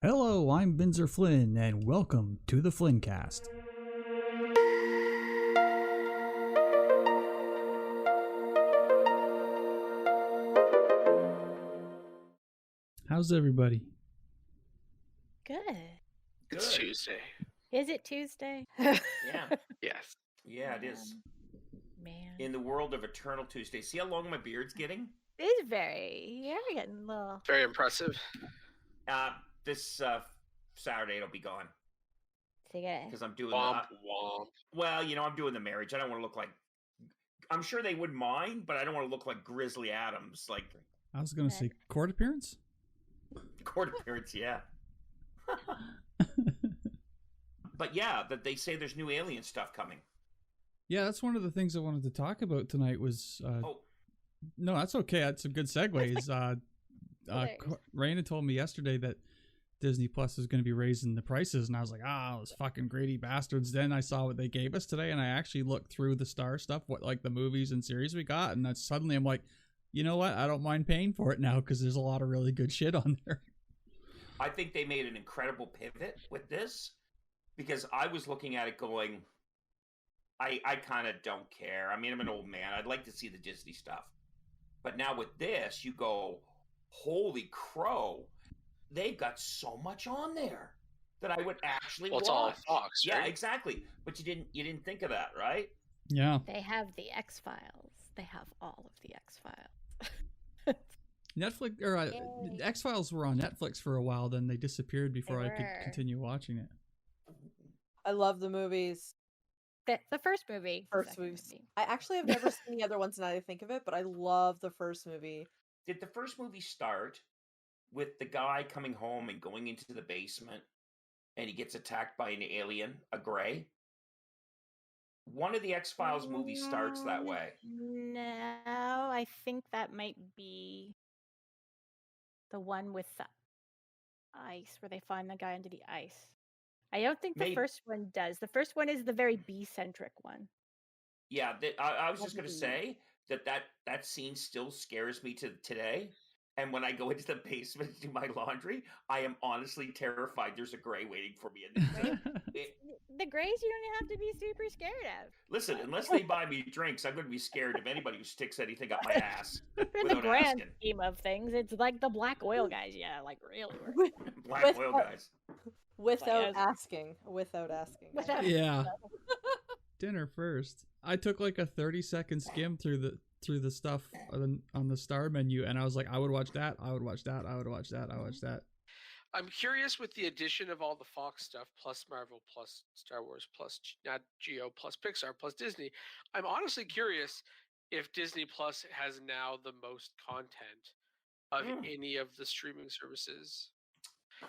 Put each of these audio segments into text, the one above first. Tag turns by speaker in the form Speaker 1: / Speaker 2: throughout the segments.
Speaker 1: Hello, I'm Binzer Flynn, and welcome to the Flinncast. How's everybody?
Speaker 2: Good.
Speaker 3: It's Tuesday.
Speaker 2: Is it Tuesday?
Speaker 4: Yeah.
Speaker 3: Yes.
Speaker 4: Yeah, it is.
Speaker 2: Man.
Speaker 4: In the world of Eternal Tuesday. See how long my beard's getting?
Speaker 2: It's you're getting a little.
Speaker 3: Very impressive.
Speaker 4: This Saturday it'll be gone.
Speaker 2: So you gotta,
Speaker 4: Because I'm doing
Speaker 3: Womp womp.
Speaker 4: well, I'm doing the marriage. I don't want to look like... I'm sure they wouldn't mind, but I don't want to look like Grizzly Adams. Like,
Speaker 1: I was going to say court appearance?
Speaker 4: court appearance, yeah. But yeah, that they say there's new alien stuff coming.
Speaker 1: Yeah, that's one of the things I wanted to talk about tonight was... No, that's okay. That's a good segue. Raina told me yesterday that Disney Plus is going to be raising the prices, and I was like, those fucking greedy bastards. Then I saw what they gave us today, and I actually looked through the Star stuff, what like the movies and series we got, and that's suddenly I'm like, you know what? I don't mind paying for it now because there's a lot of really good shit on there.
Speaker 4: I think they made an incredible pivot with this, because I was looking at it going, I kind of don't care. I mean, I'm an old man. I'd like to see the Disney stuff. But now with this, you go, holy crow, they've got so much on there that I would actually watch.
Speaker 3: It's all Fox,
Speaker 4: yeah,
Speaker 3: right?
Speaker 4: exactly. But you didn't think of that, right?
Speaker 1: Yeah.
Speaker 2: They have the X-Files. They have all of the X-Files.
Speaker 1: Netflix or X-Files were on Netflix for a while, then they disappeared before I could continue watching it.
Speaker 5: I love the movies.
Speaker 2: The first movie.
Speaker 5: First movies. I actually have never seen the other ones now that I think of it, but I love the first movie.
Speaker 4: Did the first movie start with the guy coming home and going into the basement and he gets attacked by an alien, a gray? One of the X-Files movies starts that way.
Speaker 2: No, I think that might be the one with the ice, where they find the guy under the ice. I don't think the first one does. The first one is the very B-centric one.
Speaker 4: Yeah, I was just going to say that scene still scares me to today. And when I go into the basement to do my laundry, I am honestly terrified there's a gray waiting for me.
Speaker 2: The grays you don't have to be super scared of.
Speaker 4: Listen, unless they buy me drinks, I'm going to be scared of anybody who sticks anything up my ass.
Speaker 2: In the grand scheme of things, it's like the black oil guys. Yeah, like really.
Speaker 4: Black oil guys.
Speaker 5: Without asking.
Speaker 1: Yeah. Dinner first. I took like a 30-second skim through the stuff on the Star menu, and I was like, I would watch that.
Speaker 3: I'm curious with the addition of all the Fox stuff, plus Marvel, plus Star Wars, plus Nat Geo, plus Pixar, plus Disney. I'm honestly curious if Disney Plus has now the most content of any of the streaming services.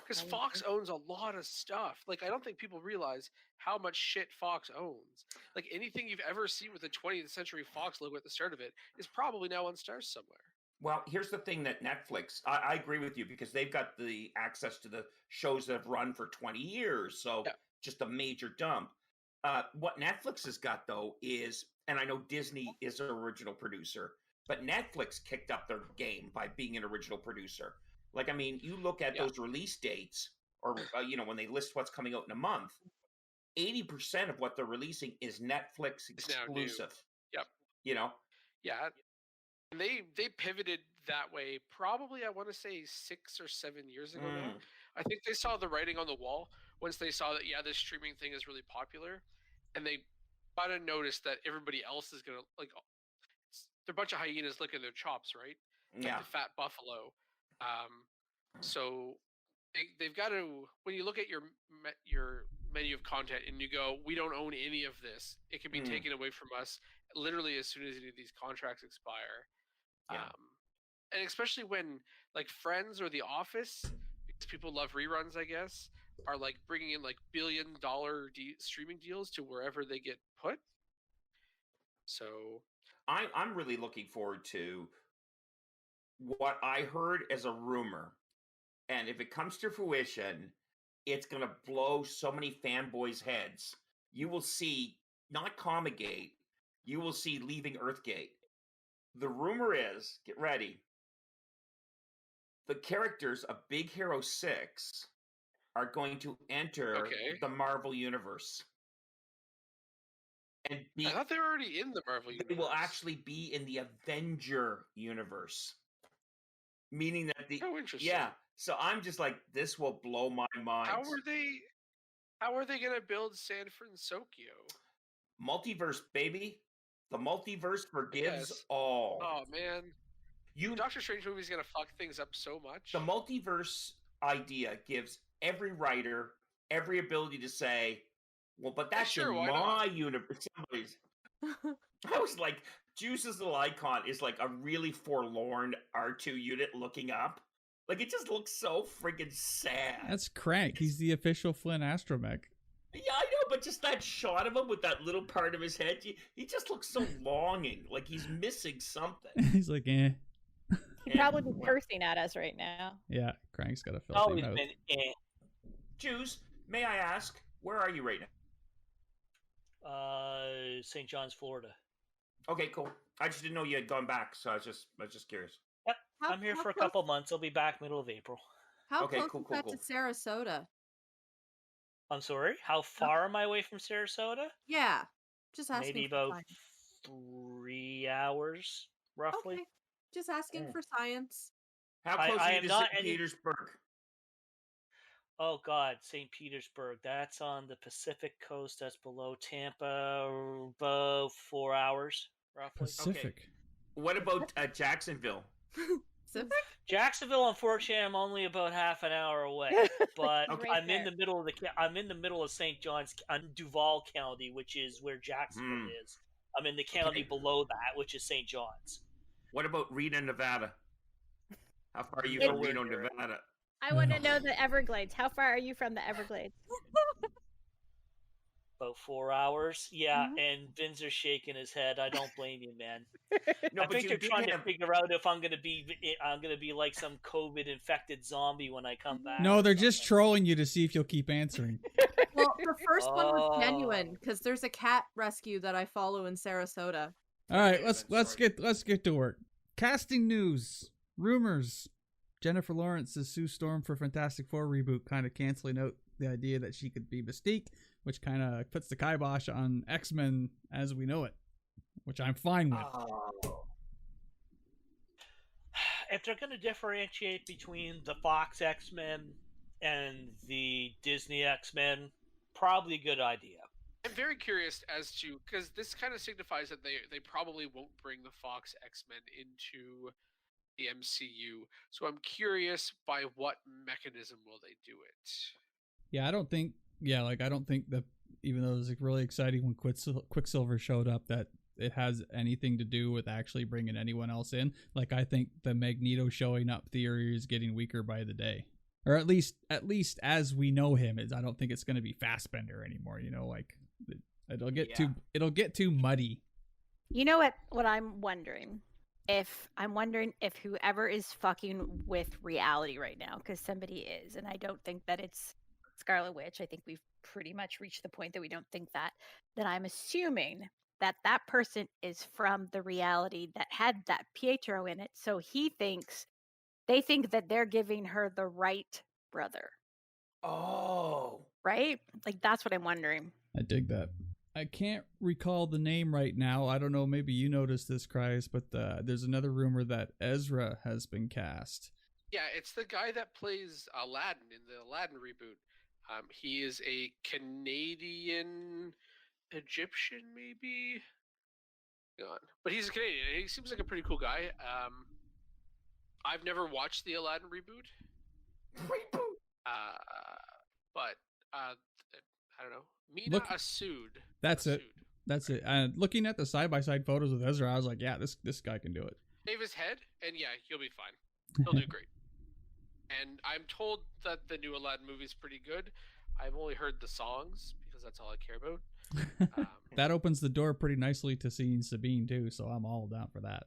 Speaker 3: Because Fox owns a lot of stuff. Like, I don't think people realize how much shit Fox owns. Like, anything you've ever seen with the 20th Century Fox logo at the start of it is probably now on Stars somewhere.
Speaker 4: Well, here's the thing that Netflix, I agree with you, because they've got the access to the shows that have run for 20 years. So just a major dump. What Netflix has got, though, is, and I know Disney is an original producer, but Netflix kicked up their game by being an original producer. Like, I mean, you look at those release dates, or, when they list what's coming out in a month, 80% of what they're releasing is Netflix exclusive.
Speaker 3: Yep. Yeah. And they pivoted that way probably, I want to say, 6 or 7 years ago now. I think they saw the writing on the wall once they saw that, this streaming thing is really popular. And they kind of noticed that everybody else is going to, like, they're a bunch of hyenas licking their chops, right? Like the fat buffalo. So they've got to, when you look at your menu of content and you go, we don't own any of this, it can be taken away from us literally as soon as any of these contracts expire. And especially when, like, Friends or The Office, because people love reruns, I guess, are like bringing in like billion-dollar streaming deals to wherever they get put. So
Speaker 4: I'm really looking forward to what I heard as a rumor, and if it comes to fruition, it's going to blow so many fanboys' heads. You will see, not Comagate, you will see Leaving Earthgate. The rumor is, get ready, the characters of Big Hero 6 are going to enter the Marvel Universe. And
Speaker 3: I thought they were already in the Marvel Universe.
Speaker 4: They will actually be in the Avenger Universe. Meaning that
Speaker 3: interesting.
Speaker 4: Yeah. So I'm just like, this will blow my mind.
Speaker 3: How are they gonna build San Francisco?
Speaker 4: Multiverse, baby. The multiverse forgives all.
Speaker 3: Oh man. Doctor Strange movie is gonna fuck things up so much.
Speaker 4: The multiverse idea gives every writer every ability to say, well, but that's in my universe. I was like, Juice's little icon is like a really forlorn R2 unit looking up. Like, it just looks so freaking sad.
Speaker 1: That's Crank. He's the official Flynn astromech.
Speaker 4: Yeah, I know, but just that shot of him with that little part of his head, he just looks so longing, like he's missing something.
Speaker 1: He's like, eh.
Speaker 2: He'd probably be cursing at us right now.
Speaker 1: Yeah, Crank's got a filthy mouth.
Speaker 4: Juice, may I ask, where are you right now?
Speaker 6: St. John's, Florida.
Speaker 4: Okay, cool. I just didn't know you had gone back, so I was just curious.
Speaker 6: Yep, I'm here for a couple months. I'll be back middle of April.
Speaker 5: How close is that to Sarasota?
Speaker 6: I'm sorry? How far am I away from Sarasota?
Speaker 5: Yeah, just asking.
Speaker 6: Maybe about 3 hours, roughly.
Speaker 5: Okay. Just asking for science.
Speaker 4: How close are you to St. Petersburg?
Speaker 6: Oh, God, St. Petersburg. That's on the Pacific coast. That's below Tampa, about 4 hours, roughly.
Speaker 1: Pacific.
Speaker 4: Okay. What about Jacksonville?
Speaker 5: Pacific?
Speaker 6: Jacksonville, unfortunately, I'm only about half an hour away, but I'm in the middle of St. John's, Duval County, which is where Jacksonville is. I'm in the county below that, which is St. John's.
Speaker 4: What about Reno, Nevada? How far are you from Reno, Nevada?
Speaker 2: I want to know the Everglades. How far are you from the Everglades?
Speaker 6: About 4 hours. Yeah, and Vin's are shaking his head. I don't blame you, man.
Speaker 4: No,
Speaker 6: I think they're trying to figure out if I'm gonna be like some COVID infected zombie when I come back.
Speaker 1: No, they're just trolling you to see if you'll keep answering.
Speaker 5: Well, the first one was genuine because there's a cat rescue that I follow in Sarasota.
Speaker 1: All right, let's get to work. Casting news, rumors. Jennifer Lawrence's Sue Storm for Fantastic Four reboot, kind of canceling out the idea that she could be Mystique, which kind of puts the kibosh on X-Men as we know it, which I'm fine with.
Speaker 6: If they're going to differentiate between the Fox X-Men and the Disney X-Men, probably a good idea.
Speaker 3: I'm very curious as to, because this kind of signifies that they probably won't bring the Fox X-Men into the MCU. So I'm curious by what mechanism will they do it?
Speaker 1: Yeah, I don't think that, even though it was really exciting when Quicksilver showed up, that it has anything to do with actually bringing anyone else in. Like, I think the Magneto showing up theory is getting weaker by the day. Or at least as we know him, I don't think it's going to be Fassbender anymore, like it'll get too muddy.
Speaker 2: You know what I'm wondering? I'm wondering if whoever is fucking with reality right now, because somebody is, and I don't think that it's Scarlet Witch. I think we've pretty much reached the point that we don't think that I'm assuming that person is from the reality that had that Pietro in it. So they think that they're giving her the right brother.
Speaker 4: Oh.
Speaker 2: Right? Like, that's what I'm wondering.
Speaker 1: I dig that. I can't recall the name right now. I don't know. Maybe you noticed this, Christ, but there's another rumor that Ezra has been cast.
Speaker 3: Yeah, it's the guy that plays Aladdin in the Aladdin reboot. He is a Canadian Egyptian, maybe. But he's a Canadian. He seems like a pretty cool guy. I've never watched the Aladdin reboot. But I don't know. Mina Assoud.
Speaker 1: That's it. And looking at the side-by-side photos with Ezra, I was like, yeah, this guy can do it.
Speaker 3: Shave his head, and yeah, he'll be fine. He'll do great. And I'm told that the new Aladdin movie is pretty good. I've only heard the songs because that's all I care about.
Speaker 1: That opens the door pretty nicely to seeing Sabine too, so I'm all down for that.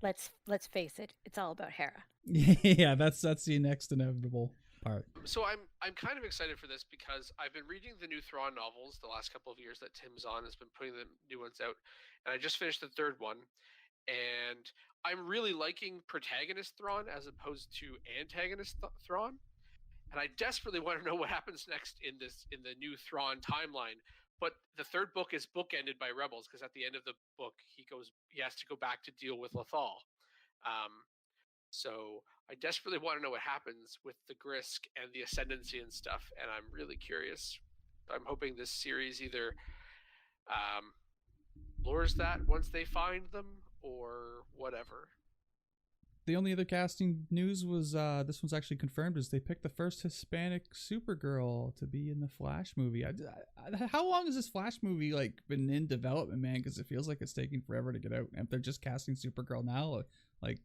Speaker 2: Let's face it, it's all about Hera.
Speaker 1: Yeah, that's the next inevitable part.
Speaker 3: So I'm kind of excited for this because I've been reading the new Thrawn novels the last couple of years that Tim Zahn has been putting the new ones out, and I just finished the third one, and I'm really liking protagonist Thrawn as opposed to antagonist Thrawn. and I desperately want to know what happens next in the new Thrawn timeline. But the third book is bookended by Rebels, because at the end of the book he has to go back to deal with Lothal. So I desperately want to know what happens with the Grisk and the Ascendancy and stuff, and I'm really curious. I'm hoping this series either lures that once they find them or whatever.
Speaker 1: The only other casting news was this one's actually confirmed, is they picked the first Hispanic Supergirl to be in the Flash movie. How long has this Flash movie been in development, man? Because it feels like it's taking forever to get out. And if they're just casting Supergirl now, it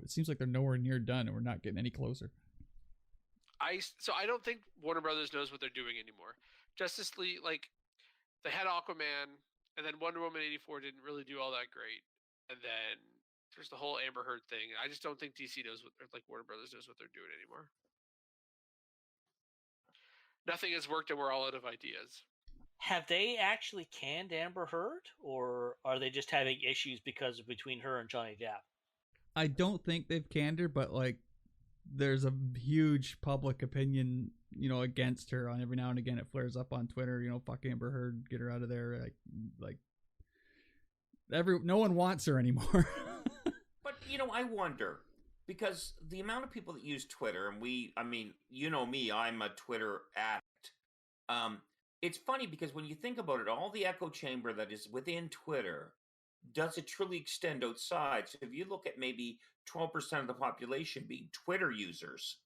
Speaker 1: seems like they're nowhere near done, and we're not getting any closer.
Speaker 3: So I don't think Warner Brothers knows what they're doing anymore. Justice League, they had Aquaman, and then Wonder Woman 84 didn't really do all that great, and then there's the whole Amber Heard thing. I just don't think DC knows Warner Brothers knows what they're doing anymore. Nothing has worked, and we're all out of ideas.
Speaker 6: Have they actually canned Amber Heard, or are they just having issues between her and Johnny Depp?
Speaker 1: I don't think they've canned her, but there's a huge public opinion, against her. On every now and again, it flares up on Twitter. Fuck Amber Heard, get her out of there. No one wants her anymore.
Speaker 4: But I wonder, because the amount of people that use Twitter, and me, I'm a Twitter addict. It's funny because when you think about it, all the echo chamber that is within Twitter, does it truly extend outside? So if you look at maybe 12% of the population being Twitter users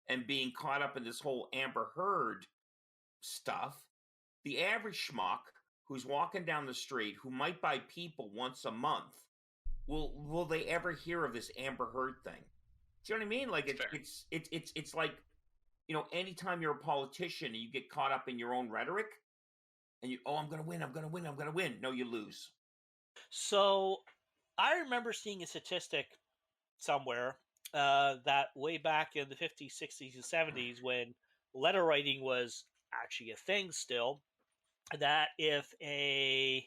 Speaker 4: and being caught up in this whole Amber Heard stuff, the average schmuck who's walking down the street, who might buy People once a month, will they ever hear of this Amber Heard thing? Do you know what I mean? It's like, anytime you're a politician and you get caught up in your own rhetoric, and I'm going to win. No, you lose.
Speaker 6: So I remember seeing a statistic somewhere that way back in the 50s, 60s, and 70s, when letter writing was actually a thing still, that if a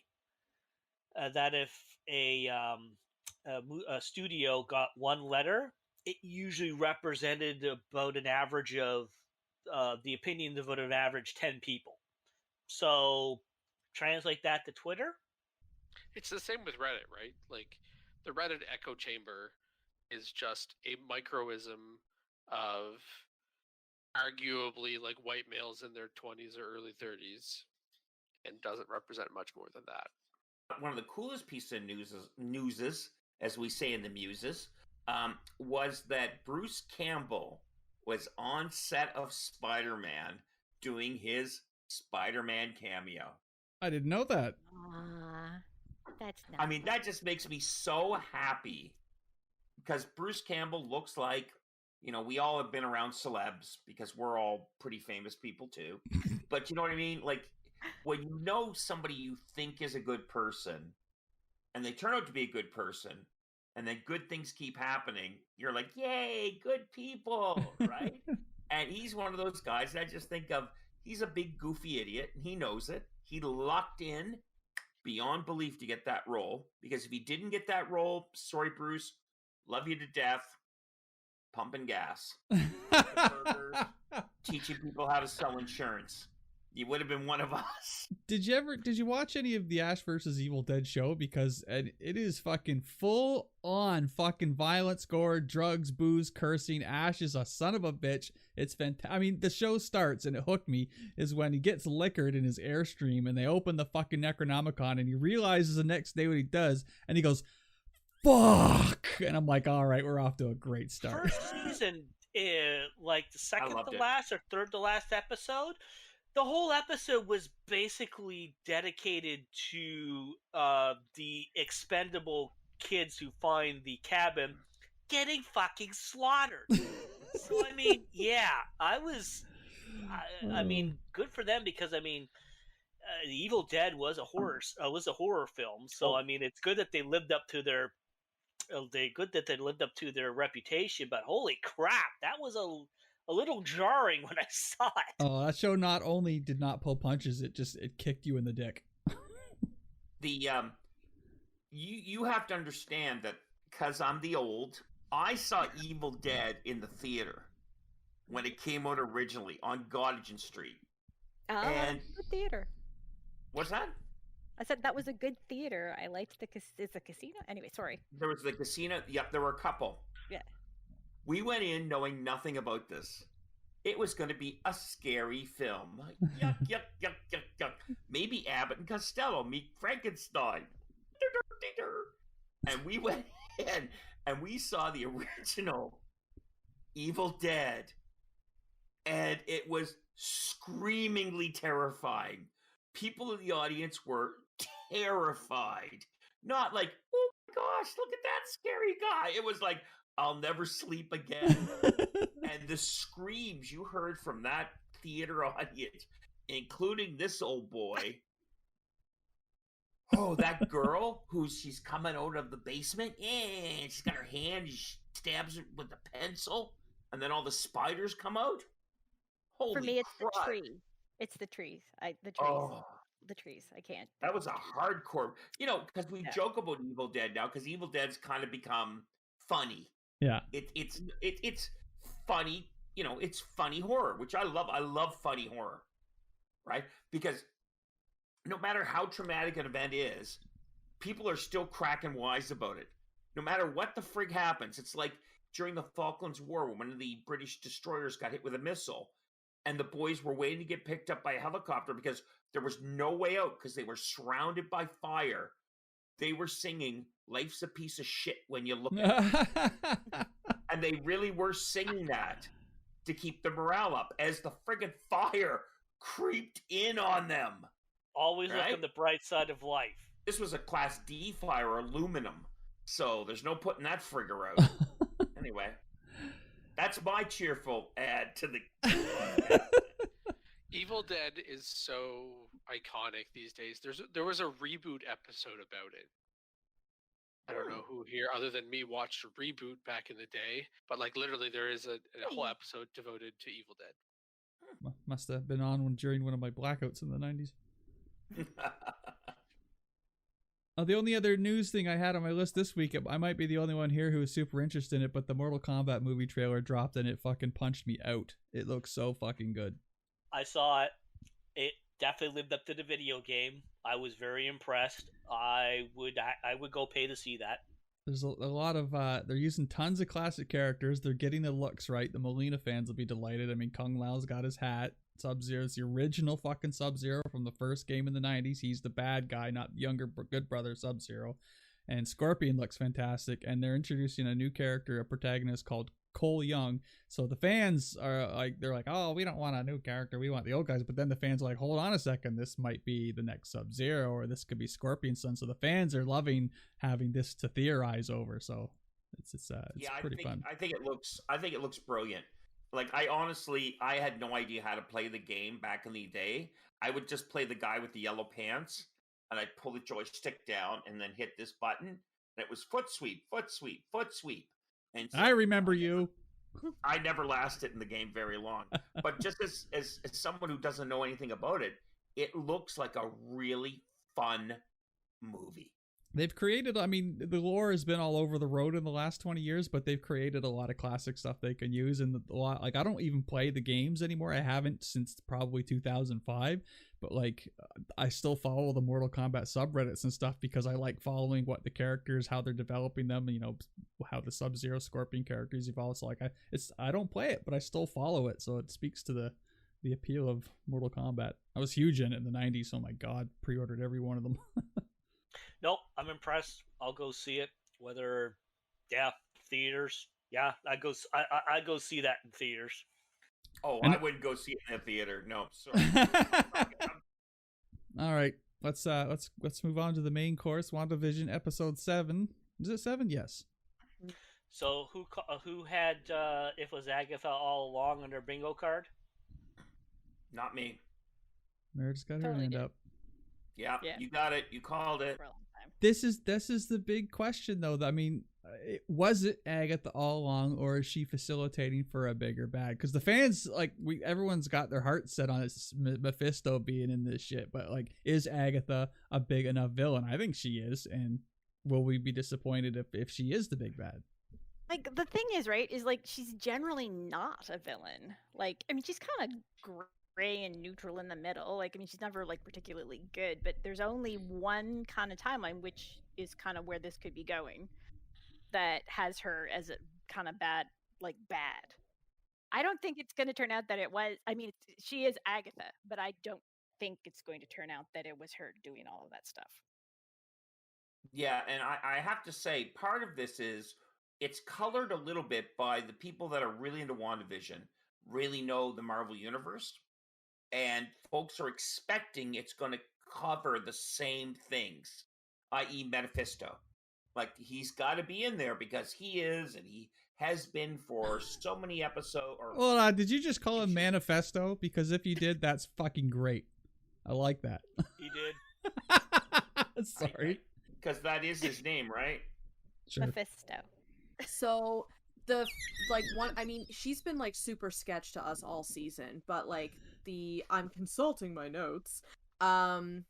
Speaker 6: studio got one letter, it usually represented about an average of the opinions of an average 10 people. So translate that to Twitter.
Speaker 3: It's the same with Reddit, right? The Reddit echo chamber is just a microism of arguably white males in their 20s or early 30s, and doesn't represent much more than that.
Speaker 4: One of the coolest pieces of newses, as we say in the muses, was that Bruce Campbell was on set of Spider-Man doing his Spider-Man cameo.
Speaker 1: I didn't know that.
Speaker 2: That's not
Speaker 4: that just makes me so happy, because Bruce Campbell looks like, we all have been around celebs because we're all pretty famous people too. But you know what I mean? When you know somebody you think is a good person and they turn out to be a good person, and then good things keep happening, you're like, yay, good people, right? And he's one of those guys that I just think of, he's a big goofy idiot, and he knows it. He lucked in beyond belief to get that role, because if he didn't get that role, sorry, Bruce, love you to death, pumping gas, burgers, teaching people how to sell insurance. You would have been one of us.
Speaker 1: Did you watch any of the Ash vs. Evil Dead show? Because it is fucking full on fucking violence, gore, drugs, booze, cursing. Ash is a son of a bitch. It's fantastic. The show starts, and it hooked me, is when he gets liquored in his Airstream and they open the fucking Necronomicon, and he realizes the next day what he does, and he goes, fuck. And I'm like, all right, we're off to a great start.
Speaker 6: First season, the second to last or third to last episode, the whole episode was basically dedicated to the expendable kids who find the cabin getting fucking slaughtered. So, yeah, good for them, because, The Evil Dead was a horror film. So, it's good that they lived up to their reputation, but holy crap, that was a little jarring when I saw it.
Speaker 1: Oh, that show not only did not pull punches, it kicked you in the dick.
Speaker 4: You have to understand that, because I'm the old, I saw Evil Dead in the theater. when it came out originally on Gottingen Street.
Speaker 2: And good theater.
Speaker 4: What's that?
Speaker 2: I said that was a good theater. I liked it's a casino. Anyway, sorry.
Speaker 4: There was the casino. Yep, there were a couple.
Speaker 2: Yeah.
Speaker 4: We went in knowing nothing about this. It was going to be a scary film. Yuck, yuck, yuck, yuck, yuck. Maybe Abbott and Costello meet Frankenstein. And we went in and we saw the original Evil Dead. And it was screamingly terrifying. People in the audience were terrified. Not like, oh my gosh, look at that scary guy. It was like, I'll never sleep again. And the screams you heard from that theater audience, including this old boy. Oh, that girl she's coming out of the basement. And she's got her hand, she stabs it with a pencil. And then all the spiders come out. Holy
Speaker 2: For me, it's
Speaker 4: crap.
Speaker 2: the tree. It's the trees. The trees.
Speaker 4: Oh.
Speaker 2: The trees. I can't.
Speaker 4: That was a hardcore, because we joke about Evil Dead now, because Evil Dead's kind of become funny.
Speaker 1: Yeah.
Speaker 4: It's funny, it's funny horror, which I love. I love funny horror, right? Because no matter how traumatic an event is, people are still cracking wise about it. No matter what the frig happens, it's like during the Falklands War when one of the British destroyers got hit with a missile, and the boys were waiting to get picked up by a helicopter because there was no way out because they were surrounded by fire. They were singing "Life's a Piece of Shit When You Look at It." And they really were singing that to keep the morale up as the friggin' fire creeped in on them.
Speaker 6: Always look on the bright side of life.
Speaker 4: This was a Class D fire, aluminum. So there's no putting that frigger out. Anyway, that's my cheerful add to the...
Speaker 3: Evil Dead is so iconic these days. There was a Reboot episode about it. I don't know who here, other than me, watched Reboot back in the day. But literally, there is a whole episode devoted to Evil Dead.
Speaker 1: Must have been on during one of my blackouts in the 90s. The only other news thing I had on my list this week, I might be the only one here who is super interested in it, but the Mortal Kombat movie trailer dropped and it fucking punched me out. It looks so fucking good. I
Speaker 6: saw it. It definitely lived up to the video game. I was very impressed. I would go pay to see that.
Speaker 1: There's a lot of they're using tons of classic characters. They're getting the looks right. The Molina fans will be delighted. I mean, Kung Lao's got his hat. Sub-Zero's the original fucking Sub-Zero from the first game in the 90s. He's the bad guy, not the younger good brother Sub-Zero. And Scorpion looks fantastic. And they're introducing a new character, a protagonist called Cole Young. So the fans are they're like, oh, we don't want a new character, we want the old guys. But then the fans are like, hold on a second, this might be the next Sub-Zero, or this could be Scorpion's son. So the fans are loving having this to theorize over. So it's pretty fun.
Speaker 4: I think it looks brilliant. I had no idea how to play the game back in the day. I would just play the guy with the yellow pants, and I'd pull the joystick down and then hit this button, and it was foot sweep, foot sweep, foot sweep. And so,
Speaker 1: I remember you.
Speaker 4: I never lasted in the game very long. But just as someone who doesn't know anything about it, it looks like a really fun movie.
Speaker 1: They've created, the lore has been all over the road in the last 20 years, but they've created a lot of classic stuff they can use. And I don't even play the games anymore. I haven't since probably 2005, but I still follow the Mortal Kombat subreddits and stuff because I like following what the characters, how they're developing them, how the Sub-Zero Scorpion characters evolve. So I don't play it, but I still follow it. So it speaks to the appeal of Mortal Kombat. I was huge in it in the 90s. Oh my God, pre-ordered every one of them.
Speaker 6: Nope, I'm impressed. I'll go see it. Theaters. Yeah, I go see that in theaters.
Speaker 4: Oh, I wouldn't go see it in a theater. No, sorry.
Speaker 1: All right, let's move on to the main course. WandaVision episode 7. Is it 7? Yes.
Speaker 6: So who had It Was Agatha All Along on their bingo card?
Speaker 4: Not me.
Speaker 1: Meredith's got her hand up.
Speaker 4: Yeah, you got it. You called it.
Speaker 1: This is the big question, though. Was it Agatha all along, or is she facilitating for a bigger bad? Because the fans, everyone's got their heart set on Mephisto being in this shit. But is Agatha a big enough villain? I think she is. And will we be disappointed if she is the big bad?
Speaker 2: like the thing is, right, is like she's generally not a villain. Like, I mean, she's kind of gray and neutral in the middle. Like, I mean, she's never like particularly good, but there's only one kind of timeline, which is kind of where this could be going, that has her as a kind of bad. I don't think it's going to turn out that it was. I mean, she is Agatha, but I don't think it's going to turn out that it was her doing all of that stuff.
Speaker 4: Yeah, and I have to say, part of this is it's colored a little bit by the people that are really into WandaVision, really know the Marvel Universe, and folks are expecting it's going to cover the same things, i.e. Mephisto. Like, he's got to be in there because he is, and he has been for so many episodes.
Speaker 1: Hold on, did you just call him Manifesto? Because if you did, that's fucking great. I like that.
Speaker 6: He did.
Speaker 1: Sorry.
Speaker 4: Because that is his name, right?
Speaker 1: Sure.
Speaker 2: Mephisto.
Speaker 5: So I mean, she's been like super sketch to us all season, but like I'm consulting my notes. I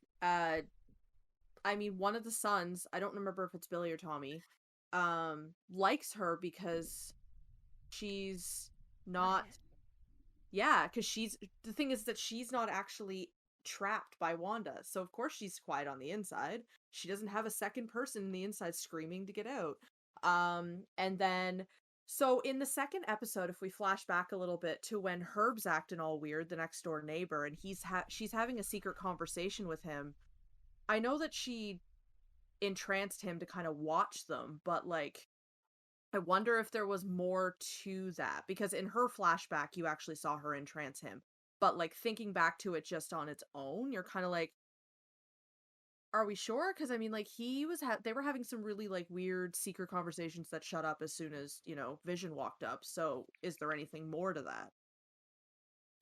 Speaker 5: mean, one of the sons, I don't remember if it's Billy or Tommy, likes her because she's not. Yeah, because the thing is that she's not actually trapped by Wanda. So of course she's quiet on the inside. She doesn't have a second person in the inside screaming to get out. And then so in the second episode, if we flash back a little bit to when Herb's acting all weird, the next door neighbor, and she's having a secret conversation with him. I know that she entranced him to kind of watch them, but like I wonder if there was more to that, because in her flashback you actually saw her entrance him. But like thinking back to it just on its own, you're kind of like, are we sure? Because I mean, like they were having some really like weird secret conversations that shut up as soon as, Vision walked up. So is there anything more to that?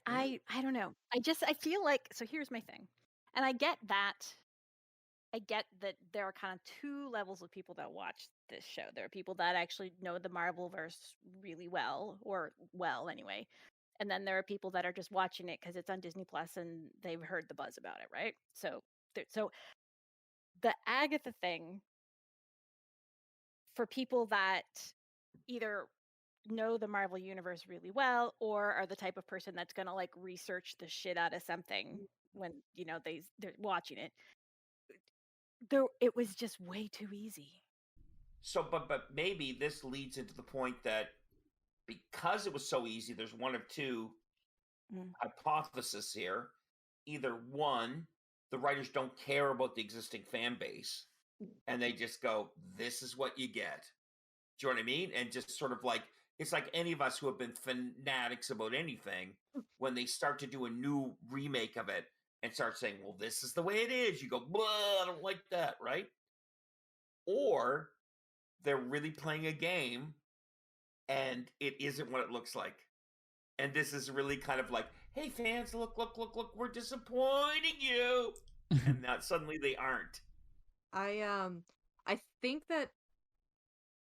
Speaker 2: I don't know. I feel like, so here's my thing. And I get that there are kind of two levels of people that watch this show. There are people that actually know the Marvelverse really well, or well anyway. And then there are people that are just watching it because it's on Disney Plus and they've heard the buzz about it, right? So the Agatha thing, for people that either know the Marvel Universe really well or are the type of person that's going to like research the shit out of something when, they're watching it, it was just way too easy.
Speaker 4: So, but maybe this leads into the point that because it was so easy, there's one of two hypotheses here. Either one, the writers don't care about the existing fan base, and they just go, this is what you get. Do you know what I mean? And just sort of like, it's like any of us who have been fanatics about anything, when they start to do a new remake of it and start saying, well, this is the way it is, you go, I don't like that, right? Or they're really playing a game and it isn't what it looks like. And this is really kind of like, hey fans, look, we're disappointing you. And now suddenly they aren't.
Speaker 5: I think that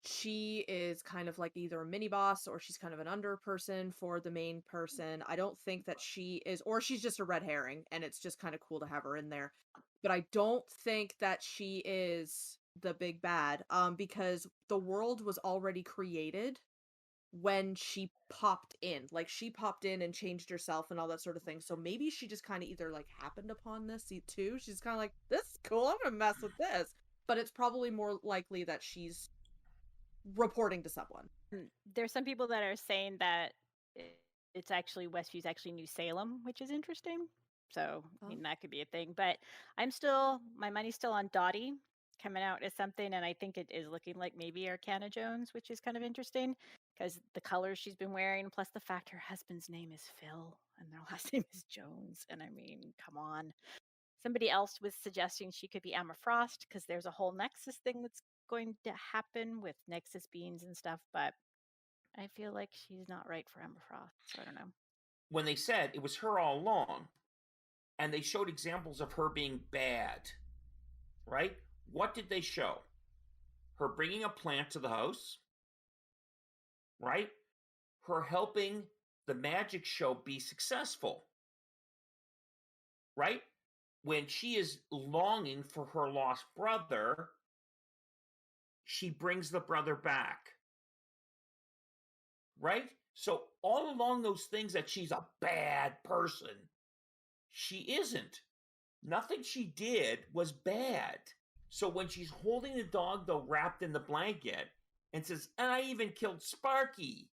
Speaker 5: she is kind of like either a mini boss or she's kind of an under person for the main person. I don't think that she is, or she's just a red herring and it's just kind of cool to have her in there. But I don't think that she is the big bad, because the world was already created when she popped in. Like, she popped in and changed herself and all that sort of thing. So maybe she just kind of either like happened upon this too. She's kind of like, this is cool, I'm gonna mess with this. But it's probably more likely that she's reporting to someone.
Speaker 2: There's some people that are saying that it's actually Westview's actually New Salem, which is interesting. So I mean, that could be a thing. But my money's still on Dottie coming out as something, and I think it is looking like maybe Arcana Jones, which is kind of interesting because the colors she's been wearing, plus the fact her husband's name is Phil and their last name is Jones. And I mean, come on. Somebody else was suggesting she could be Emma Frost because there's a whole Nexus thing that's going to happen with Nexus beings and stuff, but I feel like she's not right for Emma Frost, so I don't know.
Speaker 4: When they said it was her all along, and they showed examples of her being bad, right? What did they show? Her bringing a plant to the house, right? Her helping the magic show be successful, right? When she is longing for her lost brother, she brings the brother back. right? So all along those things that she's a bad person, she isn't. Nothing she did was bad. So when she's holding the dog, though, wrapped in the blanket, and says, and I even killed Sparky.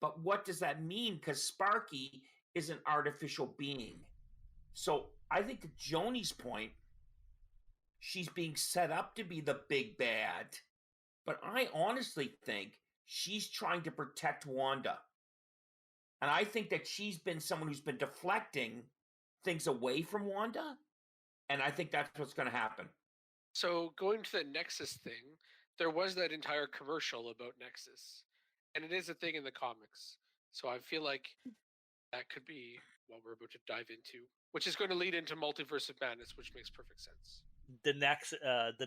Speaker 4: But what does that mean? Because Sparky is an artificial being. So I think to Joni's point, she's being set up to be the big bad. But I honestly think she's trying to protect Wanda. And I think that she's been someone who's been deflecting things away from Wanda. And I think that's what's going to happen.
Speaker 3: So going to the Nexus thing, there was that entire commercial about Nexus. And it is a thing in the comics. So I feel like that could be what we're about to dive into, which is going to lead into Multiverse of Madness, which makes perfect sense.
Speaker 6: The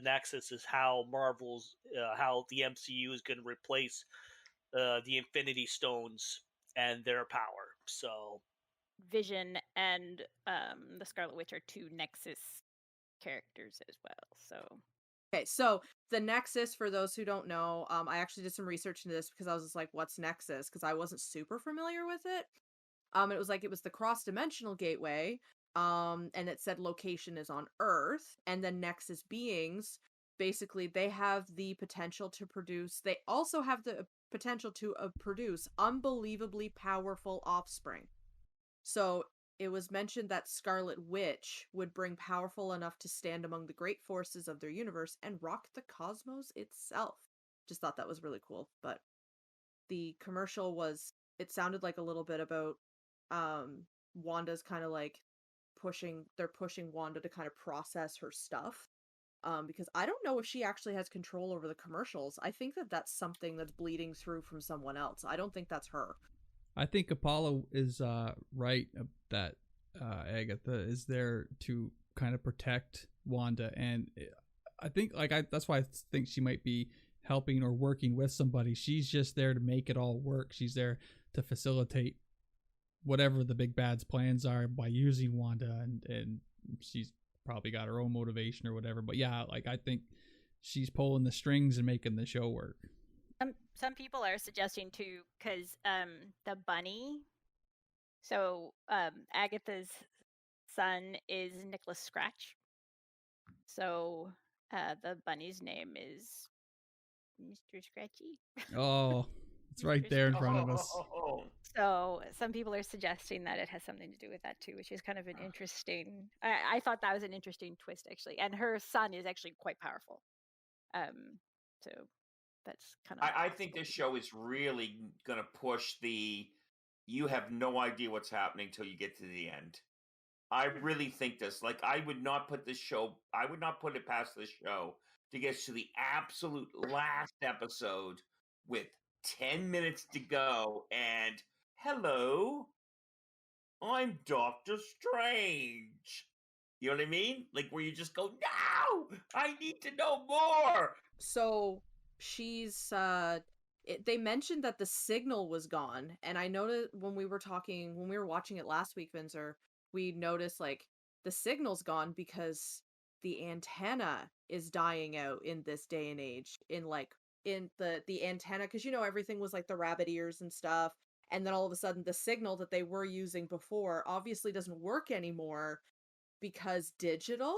Speaker 6: Nexus is how how the MCU is going to replace the Infinity Stones and their power. So
Speaker 2: Vision and the Scarlet Witch are two Nexus characters as well. So
Speaker 5: okay, so the Nexus, for those who don't know, I actually did some research into this because I was just like, what's Nexus? Because I wasn't super familiar with it. It was the cross-dimensional gateway, and it said location is on Earth, and the Nexus beings, basically, they have the potential to produce, they also have the potential to produce unbelievably powerful offspring. So it was mentioned that Scarlet Witch would bring powerful enough to stand among the great forces of their universe and rock the cosmos itself. Just thought that was really cool. But the commercial it sounded like a little bit about Wanda's kind of like pushing Wanda to kind of process her stuff. Because I don't know if she actually has control over the commercials. I think that that's something that's bleeding through from someone else. I don't think that's her.
Speaker 1: I think Apollo is right that Agatha is there to kind of protect Wanda, and I think that's why I think she might be helping or working with somebody. She's just there to make it all work. She's there to facilitate whatever the big bad's plans are by using Wanda, and she's probably got her own motivation or whatever. But yeah, I think she's pulling the strings and making the show work.
Speaker 2: Some people are suggesting too, because the bunny. So Agatha's son is Nicholas Scratch. So the bunny's name is Mr. Scratchy.
Speaker 1: Oh, it's right there in front of us.
Speaker 2: So some people are suggesting that it has something to do with that too, which is kind of an interesting. I thought that was an interesting twist actually, and her son is actually quite powerful. So. That's kind of.
Speaker 4: I think this show is really going to push you have no idea what's happening till you get to the end. I really think this. I would not put it past this show to get to the absolute last episode with 10 minutes to go and, hello, I'm Doctor Strange. You know what I mean? Where you just go, no, I need to know more.
Speaker 5: So she's they mentioned that the signal was gone, and I noticed when we were watching it last week, Vinzer, we noticed the signal's gone because the antenna is dying out in this day and age, in the antenna, because everything was the rabbit ears and stuff, and then all of a sudden the signal that they were using before obviously doesn't work anymore because digital.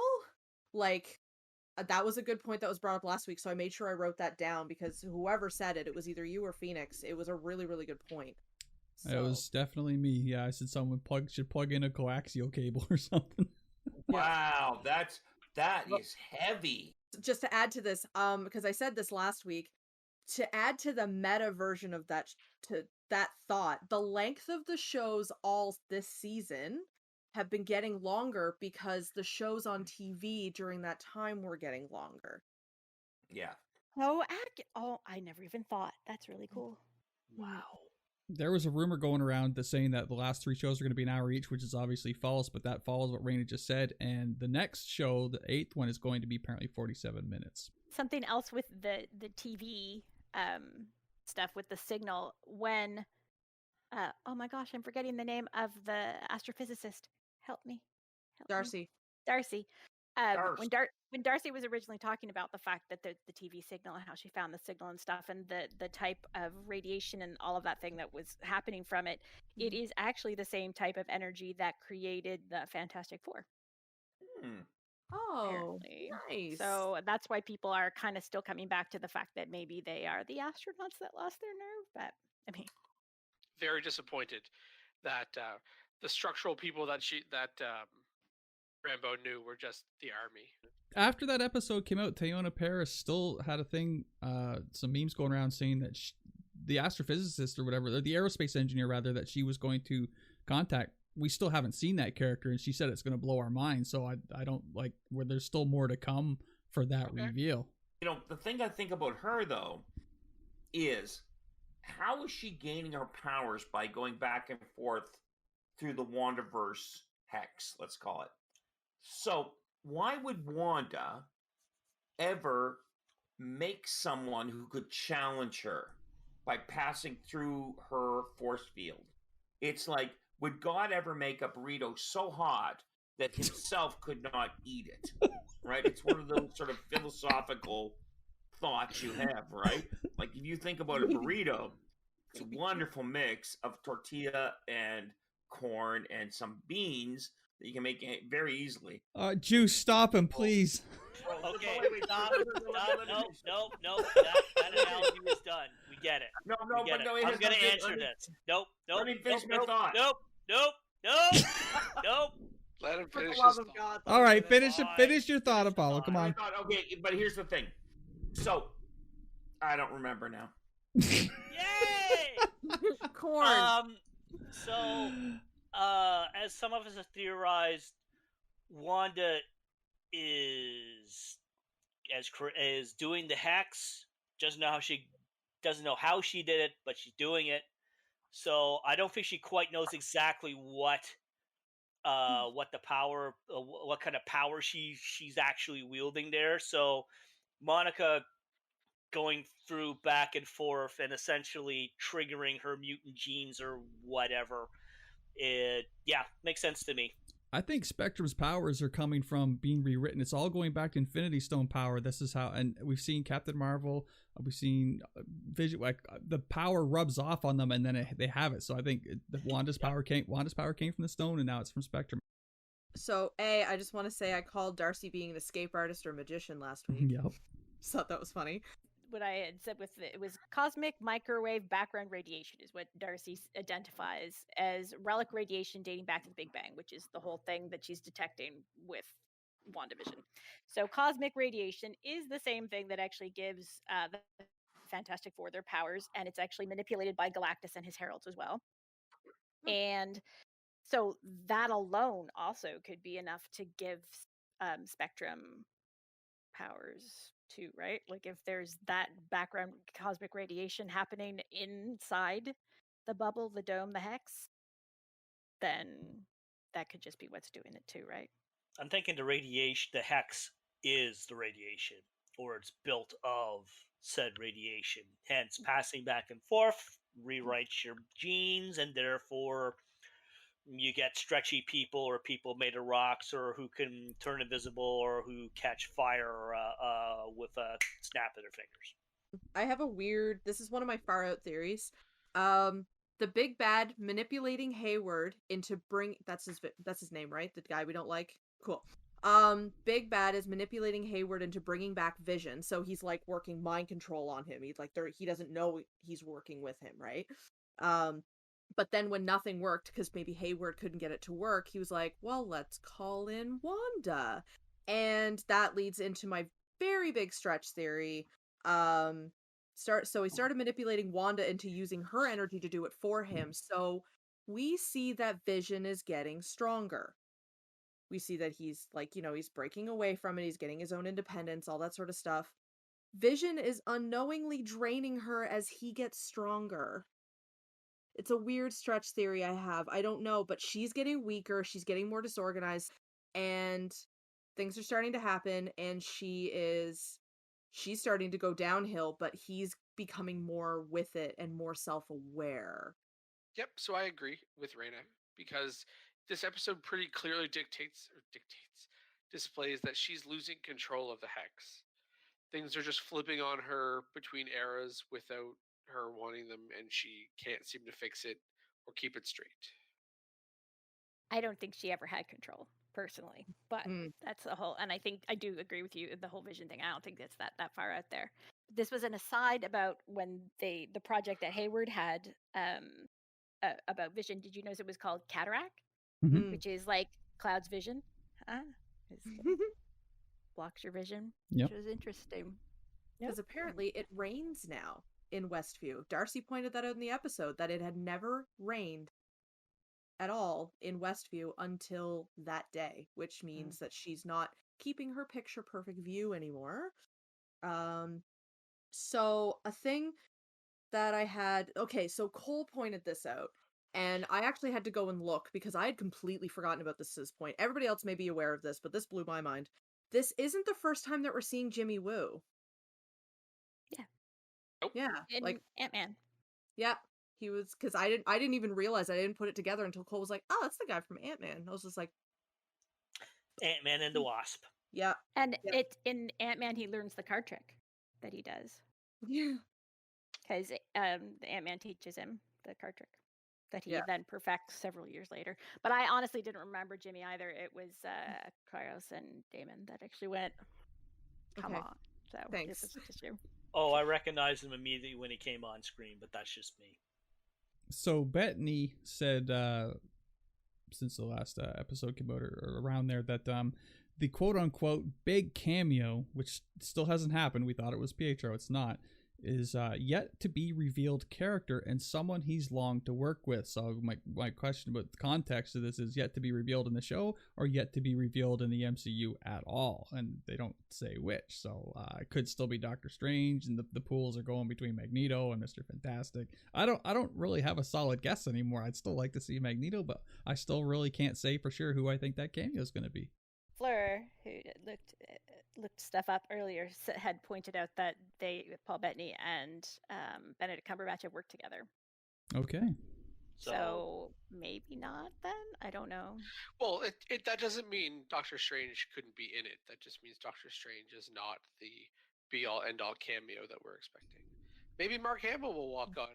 Speaker 5: That was a good point that was brought up last week, so I made sure I wrote that down, because whoever said it was either you or Phoenix. It was a really, really good point.
Speaker 1: So. It was definitely me. Yeah, I said someone should plug in a coaxial cable or something.
Speaker 4: Wow, that is heavy.
Speaker 5: Just to add to this, because I said this last week, to add to the meta version of that, to that thought, the length of the shows all this season have been getting longer because the shows on TV during that time were getting longer.
Speaker 4: Yeah.
Speaker 2: Oh, I never even thought. That's really cool.
Speaker 6: Wow.
Speaker 1: There was a rumor going around saying that the last 3 shows are going to be an hour each, which is obviously false, but that follows what Raina just said. And the next show, the 8th one, is going to be apparently 47 minutes.
Speaker 2: Something else with the TV stuff with the signal, when oh my gosh, I'm forgetting the name of the astrophysicist. Help me.
Speaker 5: Darcy.
Speaker 2: When Darcy was originally talking about the fact that the TV signal and how she found the signal and stuff, and the type of radiation and all of that thing that was happening from it, it is actually the same type of energy that created the Fantastic Four.
Speaker 5: Oh,
Speaker 2: apparently.
Speaker 5: Nice.
Speaker 2: So that's why people are kind of still coming back to the fact that maybe they are the astronauts that lost their nerve. But I mean,
Speaker 3: very disappointed that the structural people that Rambo knew were just the army.
Speaker 1: After that episode came out, Teyonah Parris still had a thing, some memes going around saying that the astrophysicist or whatever, or the aerospace engineer rather, that she was going to contact, we still haven't seen that character, and she said it's going to blow our mind. So I don't like where there's still more to come for that reveal.
Speaker 4: The thing I think about her though is, how is she gaining her powers by going back and forth through the WandaVision hex, let's call it? So why would Wanda ever make someone who could challenge her by passing through her force field? It's like, would God ever make a burrito so hot that himself could not eat it? Right? It's one of those sort of philosophical thoughts you have, right? Like, if you think about a burrito, it's a wonderful mix of tortilla and corn and some beans that you can make very easily.
Speaker 1: Juice, stop him, please.
Speaker 6: Okay, stop. No. That analogy was done. We get it.
Speaker 4: No,
Speaker 6: I'm going to answer this. Nope.
Speaker 4: Let me finish my thought.
Speaker 6: Nope.
Speaker 3: Let him finish his thought.
Speaker 5: God,
Speaker 1: all right, finish your thought, Apollo. Come on.
Speaker 4: Okay, but here's the thing. So, I don't remember now.
Speaker 6: Yay!
Speaker 5: Corn.
Speaker 6: So, as some of us have theorized, Wanda is doing the hex. Doesn't know how she did it, but she's doing it. So I don't think she quite knows exactly what the power, what kind of power she's actually wielding there. So Monica going through back and forth and essentially triggering her mutant genes or whatever. Makes sense to me.
Speaker 1: I think Spectrum's powers are coming from being rewritten. It's all going back to Infinity Stone power. This is how, and we've seen Captain Marvel, we've seen Vision. Like the power rubs off on them, and then they have it. So I think Wanda's power came from the stone, and now it's from Spectrum.
Speaker 5: So I just want to say I called Darcy being an escape artist or magician last week.
Speaker 1: Yep.
Speaker 5: So thought that was funny.
Speaker 2: What I had said it was cosmic microwave background radiation is what Darcy identifies as relic radiation dating back to the Big Bang, which is the whole thing that she's detecting with WandaVision. So cosmic radiation is the same thing that actually gives the Fantastic Four their powers, and it's actually manipulated by Galactus and his heralds as well. And so that alone also could be enough to give Spectrum powers too, right? Like if there's that background cosmic radiation happening inside the bubble, the dome, the hex, then that could just be what's doing it too, right?
Speaker 6: I'm thinking the hex is the radiation, or it's built of said radiation. Hence, passing back and forth rewrites your genes, and therefore you get stretchy people or people made of rocks or who can turn invisible or who catch fire with a snap of their fingers.
Speaker 5: I have this is one of my far out theories. The big bad manipulating Hayward into that's his name, right? The guy we don't like? Cool. Big bad is manipulating Hayward into bringing back Vision. So he's like working mind control on him. He's like, he doesn't know he's working with him, right? But then when nothing worked, because maybe Hayward couldn't get it to work, he was like, well, let's call in Wanda. And that leads into my very big stretch theory. So he started manipulating Wanda into using her energy to do it for him. So we see that Vision is getting stronger. We see that he's he's breaking away from it. He's getting his own independence, all that sort of stuff. Vision is unknowingly draining her as he gets stronger. It's a weird stretch theory I have. I don't know, but she's getting weaker. She's getting more disorganized, and things are starting to happen, and she's starting to go downhill, but he's becoming more with it and more self-aware.
Speaker 3: Yep, so I agree with Raina, because this episode pretty clearly dictates displays that she's losing control of the hex. Things are just flipping on her between eras without her wanting them, and she can't seem to fix it or keep it straight.
Speaker 2: I don't think she ever had control, personally, but that's the whole. And I think I do agree with you. The whole Vision thing, I don't think it's that far out there. This was an aside about when the project that Hayward had about Vision. Did you know it was called Cataract, which is like Cloud's vision? Blocks your vision, which was interesting.
Speaker 5: Because apparently it rains now in Westview. Darcy pointed that out in the episode, that it had never rained at all in Westview until that day, which means that she's not keeping her picture perfect view anymore. So a thing that I had, so Cole pointed this out, and I actually had to go and look because I had completely forgotten about this at this point. Everybody else may be aware of this, but this blew my mind. This isn't the first time that we're seeing Jimmy Woo.
Speaker 2: Yeah.
Speaker 3: Nope.
Speaker 5: Yeah.
Speaker 2: In
Speaker 5: like
Speaker 2: Ant-Man.
Speaker 5: Yeah. He was, because I didn't even realize, I didn't put it together until Cole was like, oh, that's the guy from Ant-Man. I was just like,
Speaker 6: Ant-Man and the Wasp.
Speaker 5: Yeah.
Speaker 2: And it in Ant-Man he learns the card trick that he does.
Speaker 5: Yeah.
Speaker 2: Because Ant-Man teaches him the card trick that he then perfects several years later. But I honestly didn't remember Jimmy either. It was Kryos and Damon that actually went, come on. So
Speaker 5: thanks.
Speaker 2: This is just you.
Speaker 6: Oh, I recognized him immediately when he came on screen, but that's just me.
Speaker 1: So Bettany said, since the last episode came out or around there, that the quote-unquote big cameo, which still hasn't happened, we thought it was Pietro, it's not, is yet to be revealed character and someone he's longed to work with. So my question about the context of this is yet to be revealed in the show or yet to be revealed in the MCU at all, and they don't say which. So it could still be Doctor Strange, and the pools are going between Magneto and Mr. Fantastic. I don't really have a solid guess anymore. I'd still like to see Magneto, but I still really can't say for sure who I think that cameo is going to be.
Speaker 2: Fleur, who looked stuff up earlier, had pointed out that Paul Bettany and Benedict Cumberbatch have worked together.
Speaker 1: Okay.
Speaker 3: So
Speaker 2: maybe not then? I don't know.
Speaker 3: Well, it that doesn't mean Doctor Strange couldn't be in it. That just means Doctor Strange is not the be-all, end-all cameo that we're expecting. Maybe Mark Hamill will walk on.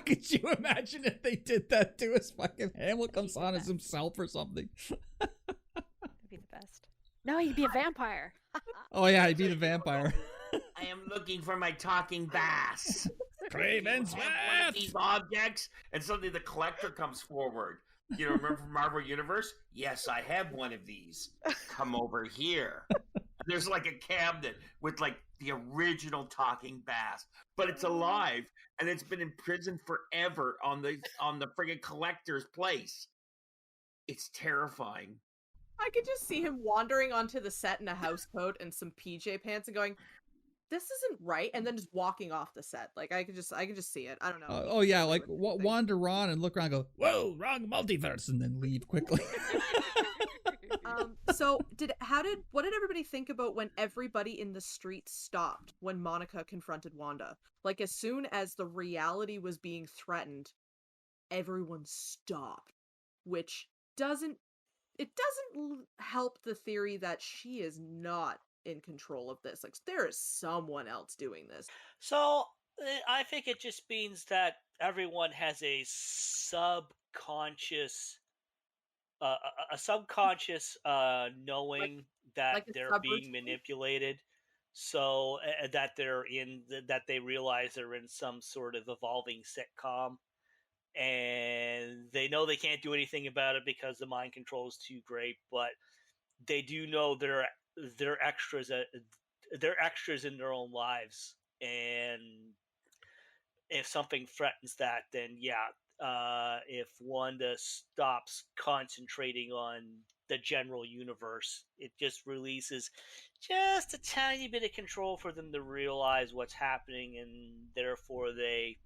Speaker 1: Could you imagine if they did that to us? Fucking Hamill comes on as himself or something.
Speaker 2: Be the best. No, he'd be a vampire.
Speaker 1: Oh yeah, he'd be the vampire.
Speaker 4: I am looking for my talking bass.
Speaker 1: Craven's
Speaker 4: one of these objects, and suddenly the collector comes forward. You know, remember from Marvel Universe? Yes, I have one of these. Come over here. There's like a cabinet with like the original talking bass, but it's alive and it's been imprisoned forever on the friggin' collector's place. It's terrifying.
Speaker 5: I could just see him wandering onto the set in a house coat and some PJ pants and going, this isn't right, and then just walking off the set. Like I could just see it. I don't know.
Speaker 1: Like wander on and look around and go, whoa, wrong multiverse, and then leave quickly.
Speaker 5: So what did everybody think about when everybody in the street stopped when Monica confronted Wanda? Like as soon as the reality was being threatened, everyone stopped, which doesn't help the theory that she is not in control of this. Like there is someone else doing this.
Speaker 6: So I think it just means that everyone has a subconscious knowing that they're being manipulated. So that they realize they're in some sort of evolving sitcom. And they know they can't do anything about it because the mind control is too great, but they do know they're extras in their own lives, and if something threatens that, then if Wanda stops concentrating on the general universe, it just releases just a tiny bit of control for them to realize what's happening, and therefore they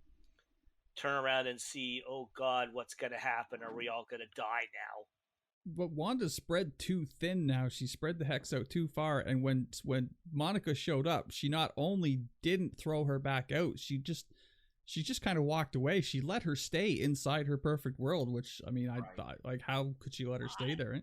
Speaker 6: turn around and see, oh God, what's going to happen? Are we all going to die now?
Speaker 1: But Wanda's spread too thin now. She spread the hex out too far. And when Monica showed up, she not only didn't throw her back out, she just kind of walked away. She let her stay inside her perfect world, which, I mean, I thought, like, how could she let her stay there?